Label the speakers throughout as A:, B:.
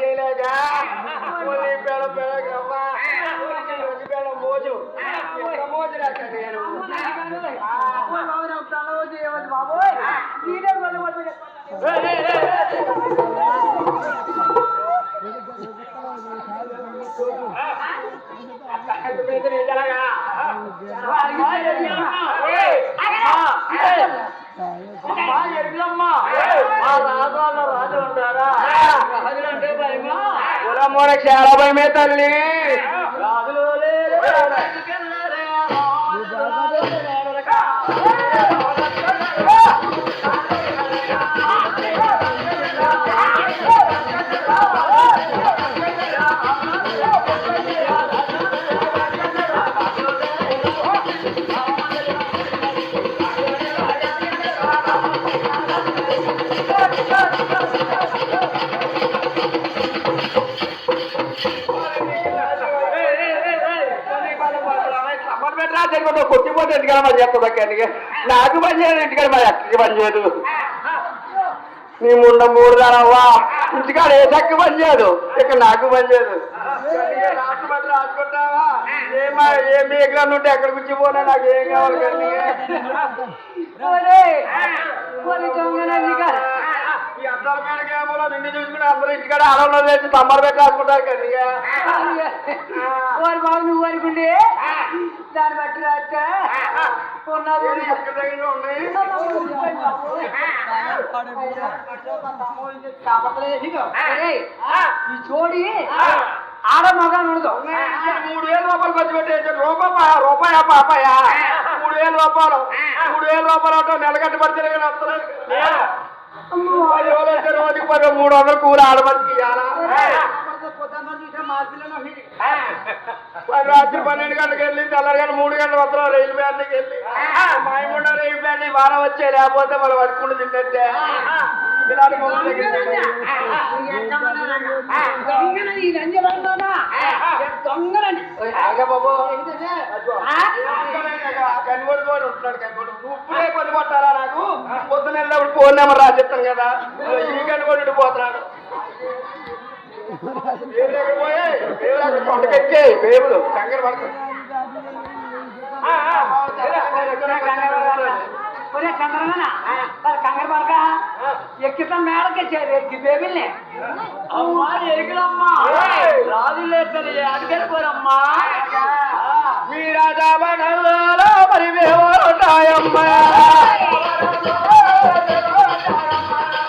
A: చేయలేక పేడ పేడమ్మ పేడ మోజు మోజు రాక నేను
B: బాబోయ్
A: రాజు ఉంటారా రాజులంటే భయమా కులమూడకి చాలా భయమే తల్లి రాజులు కొట్టిపోతే ఎందుకన్నా మరి చెప్తా కానీ నాకు పని చేయదు ఇంటికాడ మరి ఎక్కడికి పని చేయదు నీ ముండ మూడు దానవ్వా ఇంటికాడ ఏ చక్క పని చేయదు ఇక నాకు పని చేయదు రాసుకుంటావా ఏ మేకలు ఉంటే ఎక్కడ కూర్చిపోనా నాకు ఏం కావాలి కానీ ఈ అద్దాల మేడకేమో నిన్ను చూసుకుంటే అందరూ ఇంటికాడ ఆడలో వేసి తమ్మరు పెట్టి రాసుకుంటారు కానీ
B: బాబు నువ్వు అనుకుంటే దాన్ని బట్టి రాక ఈ జోడి ఆడ మగా ఉండదు
A: 3,000 రూపాయలు ఖర్చు పెట్టేసి రూపాయ పాపాయ 3,000 రూపాయలు 3,000 రూపాయలు అంటే నెలగట్టు పడితే వస్తున్నాయి 10 రోజులు రోజుకి 300 కూర ఆడమని ఇవ్వాలా రాత్రి 12 గంటలకు వెళ్ళి తెల్లరిగంట 3 గంటల వస్తారు రైలు బ్యాండ్కి వెళ్ళి మాయముండ రైలు బ్యాండ్ వారం వచ్చే లేకపోతే మనం పట్టుకుంటూ తింటే ఇలాంటి కనిపడిపోయి ఉంటున్నాడు కనిపడి ఇప్పుడే కొని కొట్టారా నాకు పొద్దున వెళ్ళినప్పుడు ఫోన్ నెంబర్ రాసిస్తాను కదా ఈ కనిపడి పోతున్నాడు కొండకెక్కే బేబులు కంగారు పడతారు
B: కంగారు పడక ఎక్కితం మేడకెచ్చారు ఎక్కి బేబుల్ని
A: అమ్మా ఎరుగులమ్మా రాజు లేదని అడిగెళ్ళిపోరమ్మా మీ రాజాబణలో మరి మేము ఉంటాయమ్మా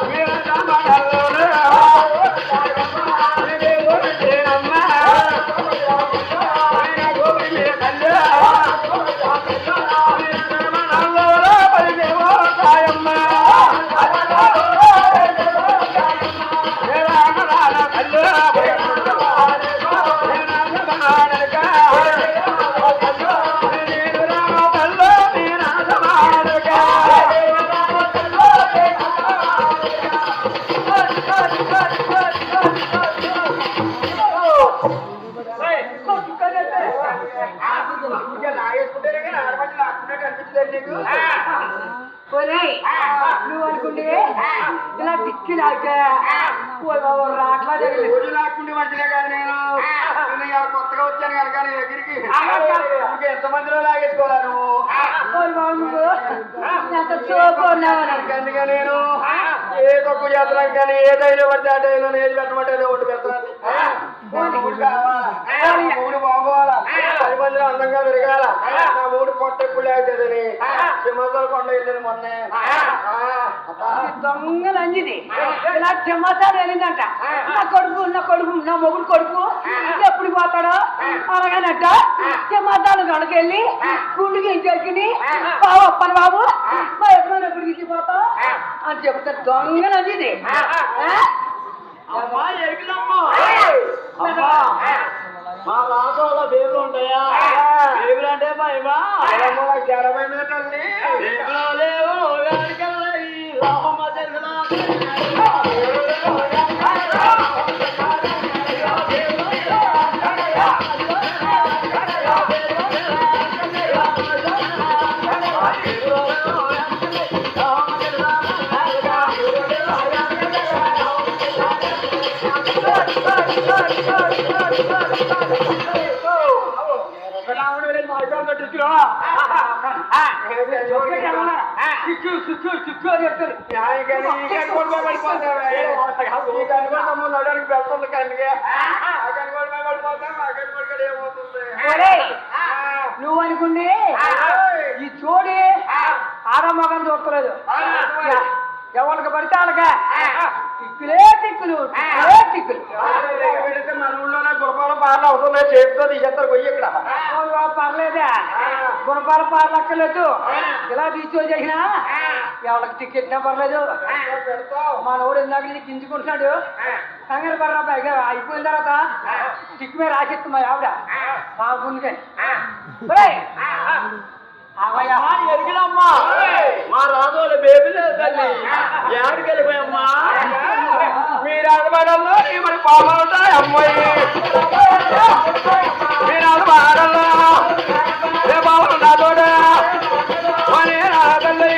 A: మీ రాజాబణలో
B: నువ్వు అనుకుంటే ఇలా పిచ్చి లాగా రాట్లా
A: రోజు లాక్కుంటే మంచిదే కానీ నేను కొత్తగా వచ్చాను కనుక నీ దగ్గరికి ఎంతమందిలో లాగేసుకోవాలా నువ్వు
B: ఎంత చూపున్నావు
A: అందుకే నేను ఏ తక్కువ చేస్తున్నాను కానీ ఏదైనా పడితే ఆ టైంలో ఏది పెట్టమంటే ఏదో ఒకటి పెడుతున్నాను మూడు కావాలా మూడు బాగోవాలా 10 మందిలో అందంగా పెరగాల నా మూడు కొట్ట ఎప్పుడు లేకపోతేదని సింహాసాలు కొండ వెళ్ళింది మొన్నే
B: దొంగలు అంజిది ఇలా సింహాసాలు వెళ్ళిందంట నా మొగుడు కొడుకు ఎప్పుడు పోతాడో అలాగనట్ట సింహాసాలు గడకెళ్ళి గుండుకి ఇంకెళ్ళి బాబు అప్పని బాబు మా ఎప్పుడైనా ఎప్పుడు తీసుకుపోతావు అని చెప్తారు దొంగలు అంజిది
A: అమ్మా ఎరుగుదమ్మా మా రాష్ట్రంలో బేబులు ఉంటాయా బేబులు అంటే భయమా చాలా భయమే తల్లి బేబులు లేవు
B: Let's go. చుక్కులో చుక్కు అని చెప్తారు నువ్వు అనుకుంది ఈ చోడి ఆడమగని చూడలేదు ఎవరికి పడితే వాళ్ళగా టిక్కులే టిక్కులు టిక్కులు
A: పెడితే మన ఊళ్ళోనే గురపాల పార్లు అవుతుంది చేతితో తీసేస్తారు పోయి ఇక్కడ
B: పర్లేదా గుణపాల పార్లు అక్కర్లేదు ఇలా తీసుకొచ్చేసినా ఎవరికి టికెట్నా పర్లేదు మన ఊడు ఇందాక నుంచి గింజుకుంటున్నాడు కంగారు పర్రా పైగా అయిపోయిన తర్వాత టిక్ మీద రాసిస్తుంది మా ఆవిడ మా గుంజుకని
A: ఎరిగినమ్మా మా రాజోళ్ళ బేబీ లేదు తల్లి ఏడికి వెళ్ళిపోయమ్మా మీరు అడబడల్లో మరి పాపలు ఉంటాయి అమ్మాయి మీరు అడబడల్లో ఏ పాపలు నా తోడ తల్లి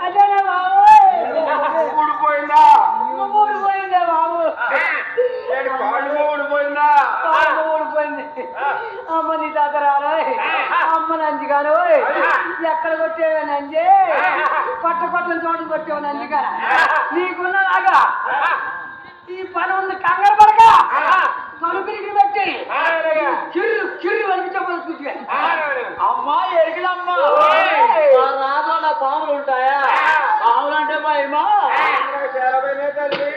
B: అదేనా బాబు
A: ఊడిపోయిందా
B: ఊడిపోయిందా బాబు
A: కాళ్ళు ఊడిపోయిందా
B: ఊడిపోయింది అమ్మ నీ తాత రాను అమ్మ నంజిగాను ఎక్కడ కొట్టేవే నంజి పట్టని చోటు కొట్టేవు నంజిగాన నీకున్నలాగా ఈ పని ఉంది కంగారు పడక తలుపురికి పెట్టి చిర్రు వనిపించబోదు చూసి
A: అమ్మా ఎరిగినమ్మా రాజోళ్ళ పాములు ఉంటాయా పాములు అంటే భయమా తల్లి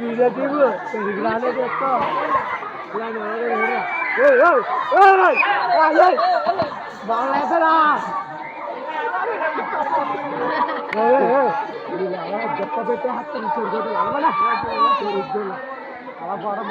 C: వీడియో తీవు తిరిగిరానే చేస్తా బాగులేదా చెప్ప పెట్టే హత్య చూడదు అలా గొడవ